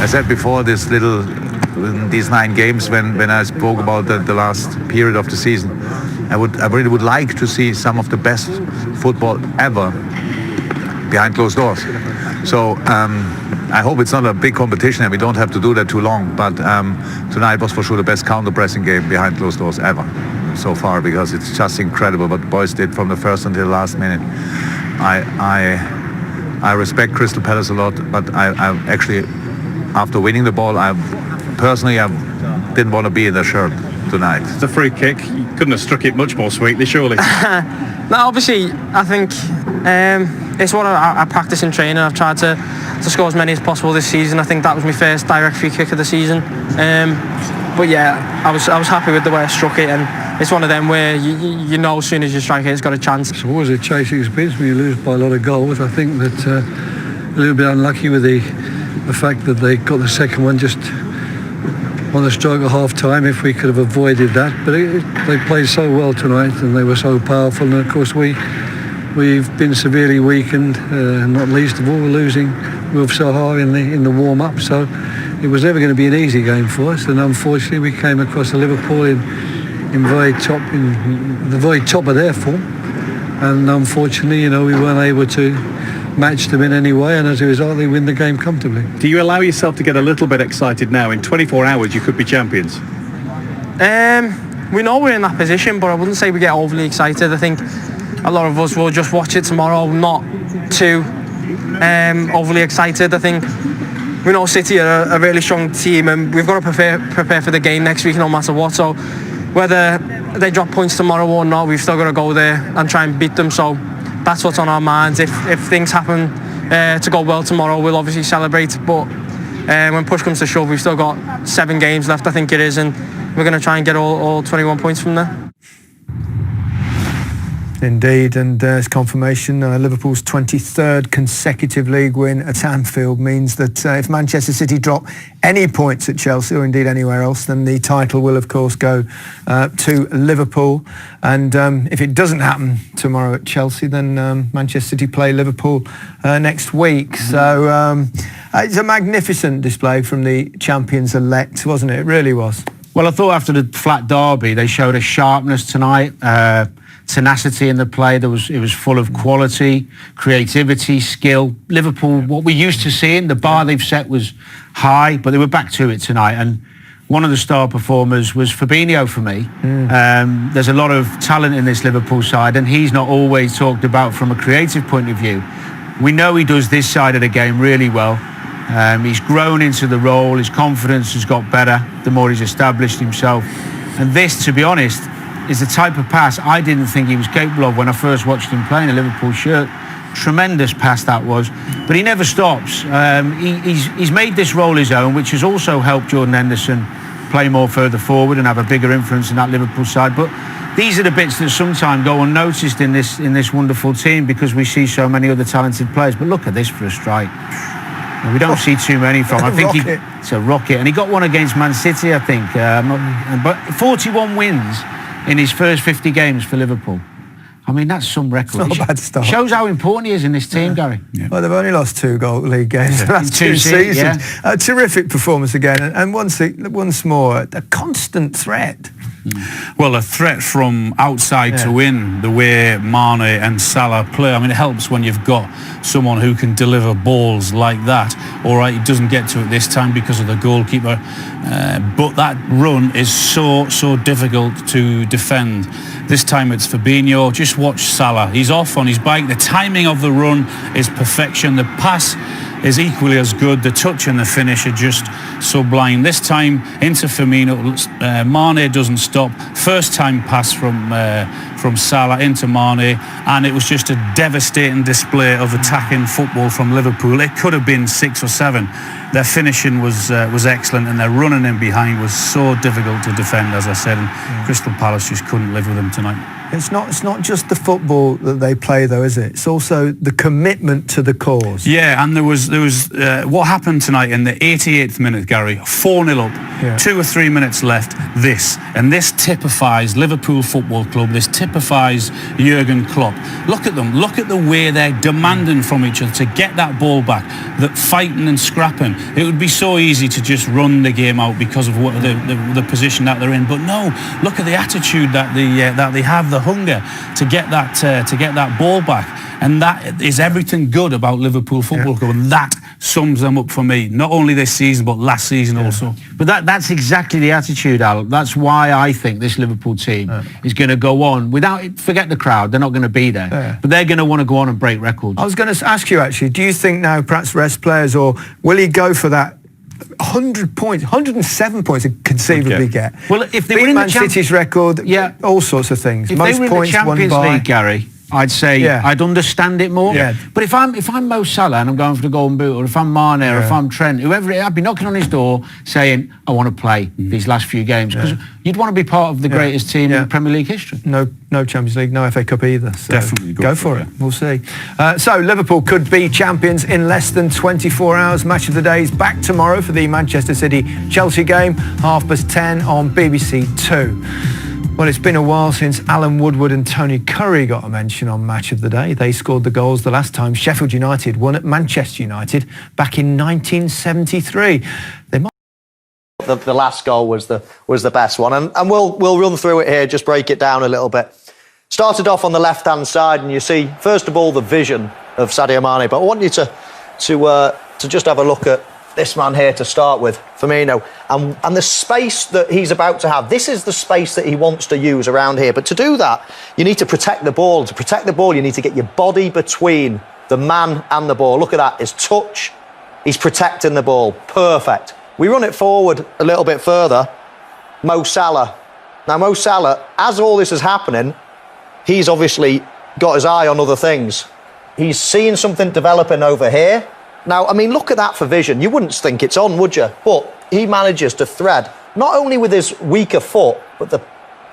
I said before these 9 games when I spoke about the last period of the season, I really would like to see some of the best football ever behind closed doors. So I hope it's not a big competition and we don't have to do that too long. But tonight was for sure the best counter-pressing game behind closed doors ever so far, because it's just incredible what the boys did from the first until the last minute. I respect Crystal Palace a lot, but I actually, after winning the ball, I didn't want to be in the shirt tonight. It's a free kick. You couldn't have struck it much more sweetly, surely. No, obviously, I think it's what I practice in training. I've tried to score as many as possible this season. I think that was my first direct free kick of the season. But yeah, I was happy with the way I struck it, and it's one of them where you know as soon as you strike it, it's got a chance. It's always a chasing experience when you lose by a lot of goals. I think that a little bit unlucky with the fact that they got the second one just on the stroke of half time. If we could have avoided that, but they played so well tonight and they were so powerful, and of course we've been severely weakened, not least of all losing Wilf Zaha in the warm-up, so it was never going to be an easy game for us, and unfortunately we came across a Liverpool in the very top of their form, and unfortunately, we weren't able to match them in any way, and as a result they win the game comfortably. Do you allow yourself to get a little bit excited now? In 24 hours you could be champions. We know we're in that position, but I wouldn't say we get overly excited. I think a lot of us will just watch it tomorrow, not too overly excited. I think we know City are a really strong team, and we've got to prepare for the game next week no matter what. So whether they drop points tomorrow or not, we've still got to go there and try and beat them. So that's what's on our minds. If things happen to go well tomorrow, we'll obviously celebrate. But when push comes to shove, we've still got 7 games left, I think it is, and we're going to try and get all 21 points from there. Indeed, and there's confirmation. Liverpool's 23rd consecutive league win at Anfield means that if Manchester City drop any points at Chelsea, or indeed anywhere else, then the title will of course go to Liverpool. And if it doesn't happen tomorrow at Chelsea, then Manchester City play Liverpool next week. So it's a magnificent display from the champions-elect, wasn't it? It really was. Well, I thought after the flat derby, they showed a sharpness tonight. Tenacity in the play. It was full of quality, creativity, skill. Liverpool, what we used to seeing, the bar they've set was high, but they were back to it tonight. And one of the star performers was Firmino for me. There's a lot of talent in this Liverpool side, and he's not always talked about from a creative point of view. We know he does this side of the game really well. He's grown into the role. His confidence has got better the more he's established himself. And this, to be honest, is the type of pass I didn't think he was capable of when I first watched him play in a Liverpool shirt. Tremendous pass that was, but he never stops. He's made this role his own, which has also helped Jordan Henderson play more further forward and have a bigger influence in that Liverpool side. But these are the bits that sometimes go unnoticed in this wonderful team, because we see so many other talented players. But look at this for a strike. We don't see too many from him. I think it's a rocket, and he got one against Man City, I think. But 41 wins in his first 50 games for Liverpool. I mean, that's some record. It's not a bad start. Shows how important he is in this team, Gary. Yeah. Well, they've only lost 2 league games in the last 2 seasons. Yeah. A terrific performance again, and once more, a constant threat. Well, a threat from outside to win, the way Mane and Salah play. I mean, it helps when you've got someone who can deliver balls like that. All right, he doesn't get to it this time because of the goalkeeper, but that run is so difficult to defend. This time it's Firmino. Just watch Salah. He's off on his bike. The timing of the run is perfection. The pass is equally as good. The touch and the finish are just sublime. This time into Firmino. Mane doesn't stop. First time pass from Salah into Mane, and it was just a devastating display of attacking football from Liverpool. It could have been 6 or 7. Their finishing was excellent, and their running in behind was so difficult to defend, as I said, and Crystal Palace just couldn't live with them tonight. It's not just the football that they play, though, is it? It's also the commitment to the cause. Yeah, and there was what happened tonight in the 88th minute, Gary. 4-0 up, 2 or 3 minutes left. This typifies Liverpool Football Club. This typifies Jurgen Klopp. Look at them. Look at the way they're demanding from each other to get that ball back. That fighting and scrapping. It would be so easy to just run the game out because of what the position that they're in. But no, look at the attitude that they have, the hunger to get that ball back, and that is everything good about Liverpool Football Club, and that sums them up for me. Not only this season, but last season also. But that's exactly the attitude, Al. That's why I think this Liverpool team is going to go on forget the crowd, they're not going to be there, but they're going to want to go on and break records. I was going to ask you, actually, do you think now perhaps rest players, or will he go for that 100 points, 107 points he conceivably get? Well, if they beat were in Man the City's record, all sorts of things. If Most they were in points the Champions won by League, Gary, I'd say I'd understand it more. Yeah. But if I'm Mo Salah and I'm going for the Golden Boot, or if I'm Mane, or if I'm Trent, whoever it is, I'd be knocking on his door saying, I want to play these last few games, because you'd want to be part of the greatest team in Premier League history. No Champions League, no FA Cup either. So definitely go for it. We'll see. So Liverpool could be champions in less than 24 hours. Match of the day is back tomorrow for the Manchester City-Chelsea game, 10:30 on BBC Two. Well, it's been a while since Alan Woodward and Tony Curry got a mention on Match of the Day. They scored the goals the last time Sheffield United won at Manchester United back in 1973. The last goal was the best one, and we'll run through it here, just break it down a little bit. Started off on the left-hand side, and you see first of all the vision of Sadio Mane. But I want you to just have a look at this man here to start with, Firmino, and the space that he's about to have. This is the space that he wants to use around here. But to do that, you need to protect the ball. To protect the ball, you need to get your body between the man and the ball. Look at that, his touch. He's protecting the ball. Perfect. We run it forward a little bit further. Mo Salah. Now, Mo Salah, as all this is happening, he's obviously got his eye on other things. He's seeing something developing over here. Now, I mean, look at that for vision. You wouldn't think it's on, would you? But he manages to thread, not only with his weaker foot, but the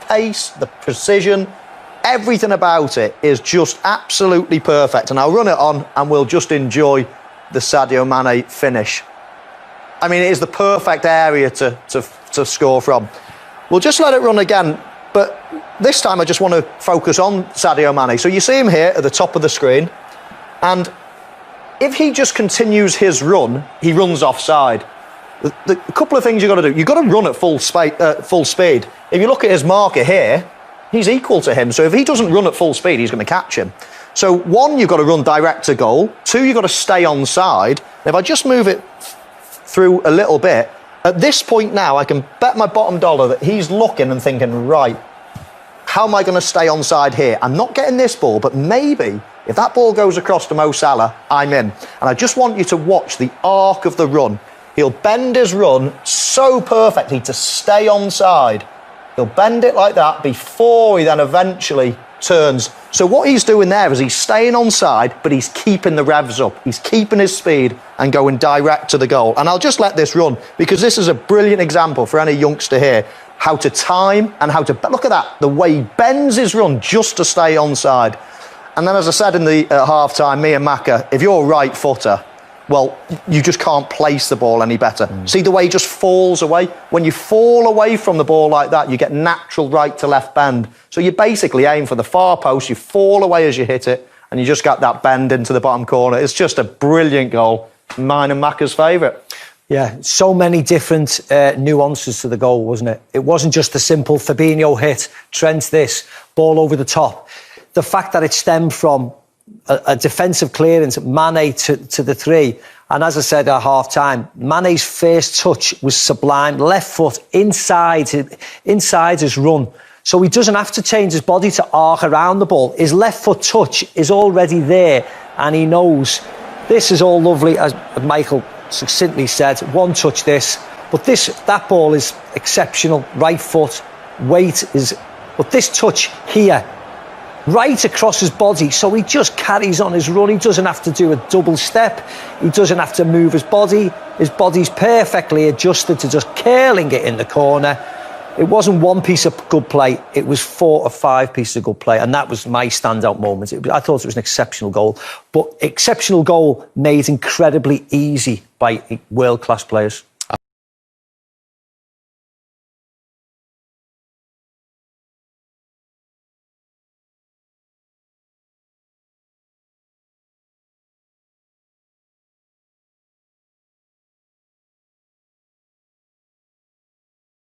pace, the precision, everything about it is just absolutely perfect. And I'll run it on and we'll just enjoy the Sadio Mane finish. I mean, it is the perfect area to score from. We'll just let it run again, but this time I just want to focus on Sadio Mane. So you see him here at the top of the screen, and if he just continues his run, he runs offside. The couple of things you've got to do. You've got to run at full speed. If you look at his marker here, he's equal to him. So if he doesn't run at full speed, he's going to catch him. So one, you've got to run direct to goal. Two, you've got to stay onside. If I just move it through a little bit, at this point now, I can bet my bottom dollar that he's looking and thinking, right, how am I going to stay onside here? I'm not getting this ball, but maybe if that ball goes across to Mo Salah, I'm in. And I just want you to watch the arc of the run. He'll bend his run so perfectly to stay onside. He'll bend it like that before he then eventually turns. So what he's doing there is he's staying onside, but he's keeping the revs up. He's keeping his speed and going direct to the goal. And I'll just let this run, because this is a brilliant example for any youngster here, how to time and how to... Look at that, the way he bends his run just to stay onside. And then, as I said in the half-time, me and Maka, if you're a right footer, well, you just can't place the ball any better. See the way he just falls away? When you fall away from the ball like that, you get natural right to left bend. So you basically aim for the far post, you fall away as you hit it, and you just got that bend into the bottom corner. It's just a brilliant goal. Mine and Maka's favourite. Yeah, so many different nuances to the goal, wasn't it? It wasn't just the simple Fabinho hit, Trent this, ball over the top. The fact that it stemmed from a defensive clearance, Mane to the three. And as I said at half-time, Mane's first touch was sublime. Left foot inside his run. So he doesn't have to change his body to arc around the ball. His left foot touch is already there, and he knows this is all lovely, as Michael succinctly said. One touch this, but that ball is exceptional. Right foot, weight is... But this touch here, right across his body, so he just carries on his run. He doesn't have to do a double step. He doesn't have to move his body. His body's perfectly adjusted to just curling it in the corner. It wasn't one piece of good play, it was 4 or 5 pieces of good play, and that was my standout moment. I thought it was an exceptional goal, but exceptional goal made incredibly easy by world-class players.